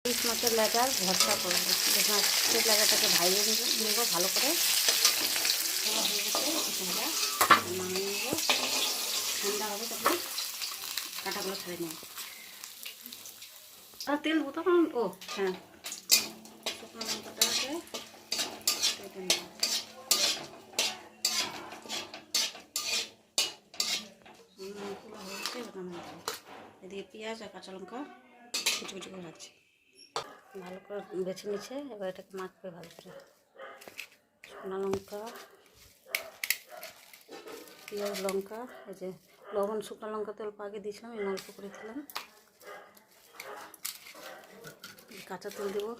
ইলিশ মাছের লেটার ভর্তা করবো। ইলিশ মাছের লেটাটাকে ভাইয়ে নেবো ভালো করে। হয়ে গেছে নামিয়ে নেবো, ঠান্ডা হবে তখন কাঁটাগুলো ছেড়ে নেব। আর তেল দেবো তখন। ও হ্যাঁ, শুকনো লঙ্কাটাকে কেটে নেব। লঙ্কাগুলো হয়েছে নামিয়ে দেবো। এদিকে পেঁয়াজ আর কাঁচা লঙ্কা কুচি কুচি করে রাখছি, ভালো করে বেছে নিচ্ছে। এবার এটাকে মাখবে ভালো করে। শুকনো লঙ্কা, পেঁয়াজ, লঙ্কা, এই যে লবণ, শুকনো লঙ্কা তেল আগে দিয়েছিলাম, এই অল্প করে দিলাম। কাঁচা তেল দেবো,